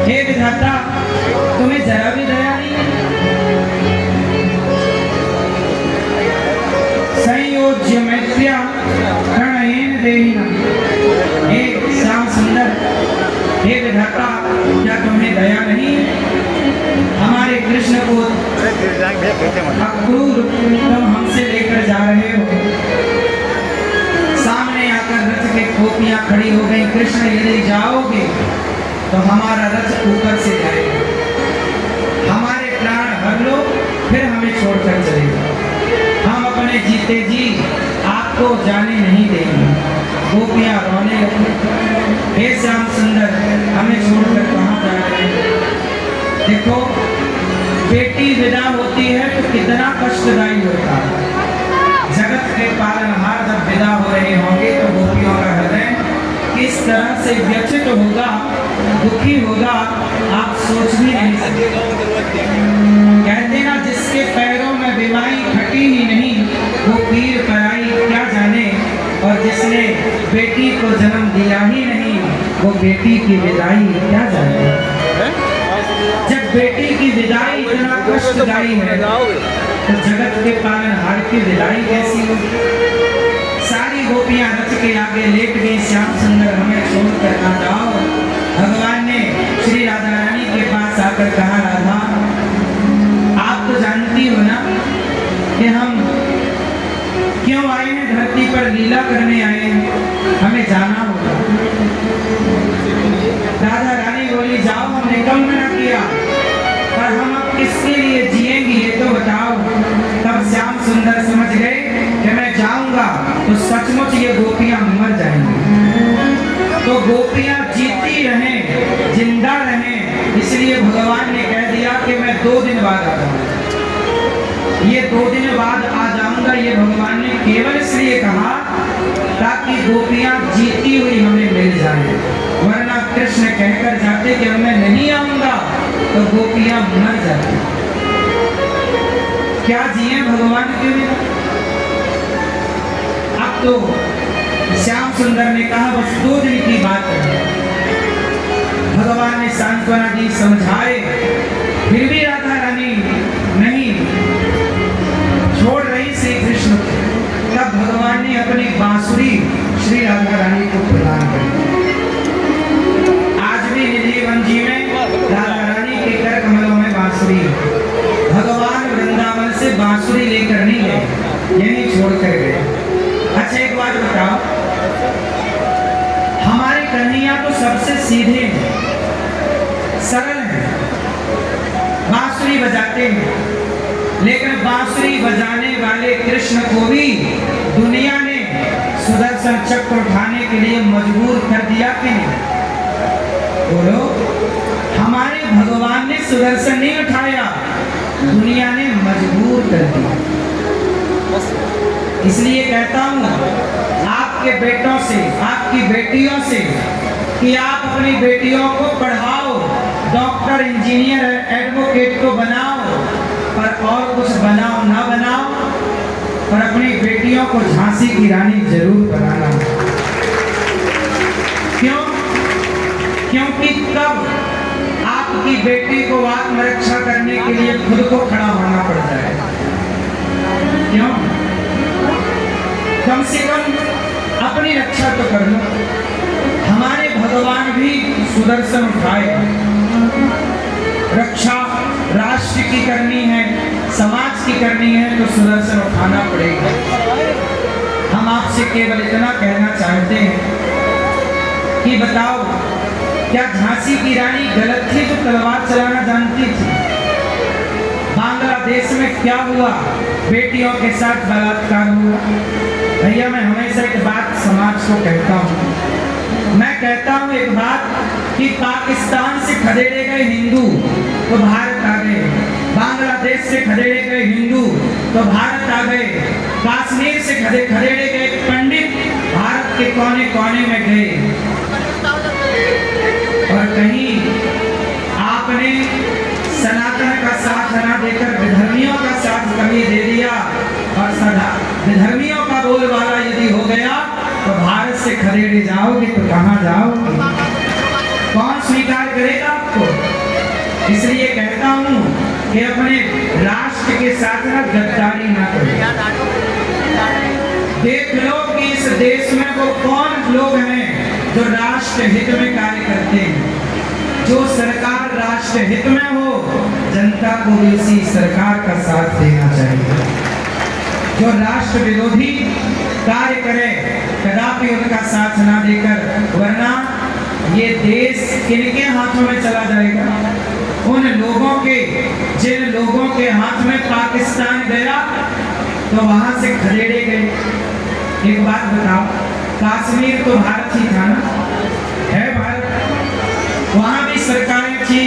हे विधाता, तुम्हें जरा भी दया नहीं है। संयोज्य मैत्र्या प्रणयेन देहिनम्। हे श्याम सुंदर, हे विधाता, क्या तुम्हें दया नहीं है? हमारे कृष्ण को अक्रूर तुम हमसे लेकर जा रहे हो। सामने आकर रथ के खोपियां खड़ी हो गई। कृष्ण यदि जाओगे तो हमारा रथ ऊपर से जाएगा, हमारे प्राण भर लो, फिर हमें छोड़कर चले जाओ। हम अपने जीते जी आपको जाने नहीं देंगे। गोपियां रोने लगी, हे श्याम सुंदर, हमें छोड़कर कहाँ जा रहे हैं? देखो, बेटी विदा होती है तो कितना कष्टदायी होता है। जगत के पालनहार जब विदा हो रहे होंगे तो गोपियों का हृदय किस तरह से व्यथित होगा, दुखी होगा, आप सोच भी नहीं सकते। कहते ना, जिसके पैरों में बीमारी फटी ही नहीं वो पीर पराई क्या जाने, और जिसने बेटी को जन्म दिया ही नहीं वो बेटी की विदाई क्या जाने। जब बेटी की विदाई इतना कष्टदायी है तो जगत के पालनहार की विदाई कैसी होगी? सारी गोपियां रथ के आगे लेट गई। श्याम सुंदर, हमें छोड़कर ना जाओ। भगवान ने श्री राधा रानी के पास आकर कहा, राधा, आप तो जानती हो ना कि हम क्यों आए हैं, धरती पर लीला करने आए हैं, हमें जाना होगा। राधा रानी बोली, जाओ, हमने कम मना किया, पर हम अब किसके लिए जिएंगे ये तो बताओ। तब श्याम सुंदर समझ गए कि मैं जाऊंगा तो सचमुच ये गोपियां मर जाएंगी। तो गोपियां जीती रहें, जिंदा रहें, इसलिए भगवान ने कह दिया कि मैं 2 दिन बाद आ जाऊंगा। ये 2 दिन बाद आ जाऊंगा, ये भगवान ने केवल इसलिए कहा ताकि गोपियां जीती हुई हमें मिल जाए। वरना कृष्ण कहकर जाते कि मैं नहीं आऊंगा तो गोपियां मर जाती। क्या जिए भगवान के बिना? अब तो श्याम सुंदर ने कहा, बस 2 दिन की बात है। भगवान ने सांत्वना दी, समझाए, फिर भी राधा रानी नहीं छोड़ रही श्री कृष्ण को। तब भगवान ने अपनी बांसुरी श्री राधा रानी को प्रदान कर। आज भी निधिवन जी में राधा रानी के कर कमलों में बांसुरी। भगवान वृंदावन से बांसुरी लेकर नहीं गए, यही छोड़ कर गए। अच्छा, एक बात बताओ, हमारे कन्हैया तो सबसे सीधे हैं, सरल हैं, बांसुरी बजाते हैं, लेकिन बांसुरी बजाने वाले कृष्ण को भी दुनिया ने सुदर्शन चक्र उठाने के लिए मजबूर कर दिया कि नहीं? बोलो, हमारे भगवान ने सुदर्शन नहीं उठाया, दुनिया ने मजबूर कर दिया। इसलिए कहता हूँ आपके बेटों से, आपकी बेटियों से कि आप अपनी बेटियों को पढ़ाओ, डॉक्टर, इंजीनियर, एडवोकेट को बनाओ, पर और कुछ बनाओ ना बनाओ, पर अपनी बेटियों को झांसी की रानी जरूर बनाना। क्यों? क्योंकि तब आपकी बेटी को आत्मरक्षा करने के लिए खुद को खड़ा होना पड़ जाए। क्यों? कम से कम अपनी रक्षा तो कर लो। हमारे भगवान भी सुदर्शन उठाए। रक्षा राष्ट्र की करनी है, समाज की करनी है तो सुदर्शन उठाना पड़ेगा। हम आपसे केवल इतना कहना चाहते हैं कि बताओ, क्या झांसी की रानी गलत थी जो तलवार चलाना जानती थी? बांग्लादेश में क्या हुआ? बेटियों के साथ बलात्कार हुआ। भैया, मैं हमेशा एक बात समाज को कहता हूँ, मैं कहता हूँ एक बात कि पाकिस्तान से खदेड़े गए हिंदू तो भारत आ गए, बांग्लादेश से खदेड़े गए हिंदू तो भारत आ गए, कश्मीर से खदेड़े गए पंडित भारत के कोने कोने में गए। और कहीं आपने सनातन का साथ ना देकर विधर्मियों का साथ कभी दे दिया, और विधर्मियों का बोलबाला यदि हो गया तो भारत से खदेड़े जाओगे तो कहाँ जाओगे? कौन स्वीकार करेगा आपको? इसलिए कहता हूं कि अपने राष्ट्र के साथ ना गद्दारी ना करो। देख लो कि इस देश में वो कौन लोग हैं जो राष्ट्र हित में कार्य करते हैं। जो सरकार राष्ट्र हित में हो, जनता को भी इसी सरकार का साथ देना चाहिए। जो राष्ट्र विरोधी कार्य करे, कदापि उनका साथ ना देकर, वरना ये देश किनके हाथों में चला जाएगा? उन लोगों के, जिन लोगों के हाथ में पाकिस्तान गया तो वहां से खदेड़े गए। एक बात बताओ, कश्मीर तो भारत ही था ना, है भारत, वहां भी सरकारें थी।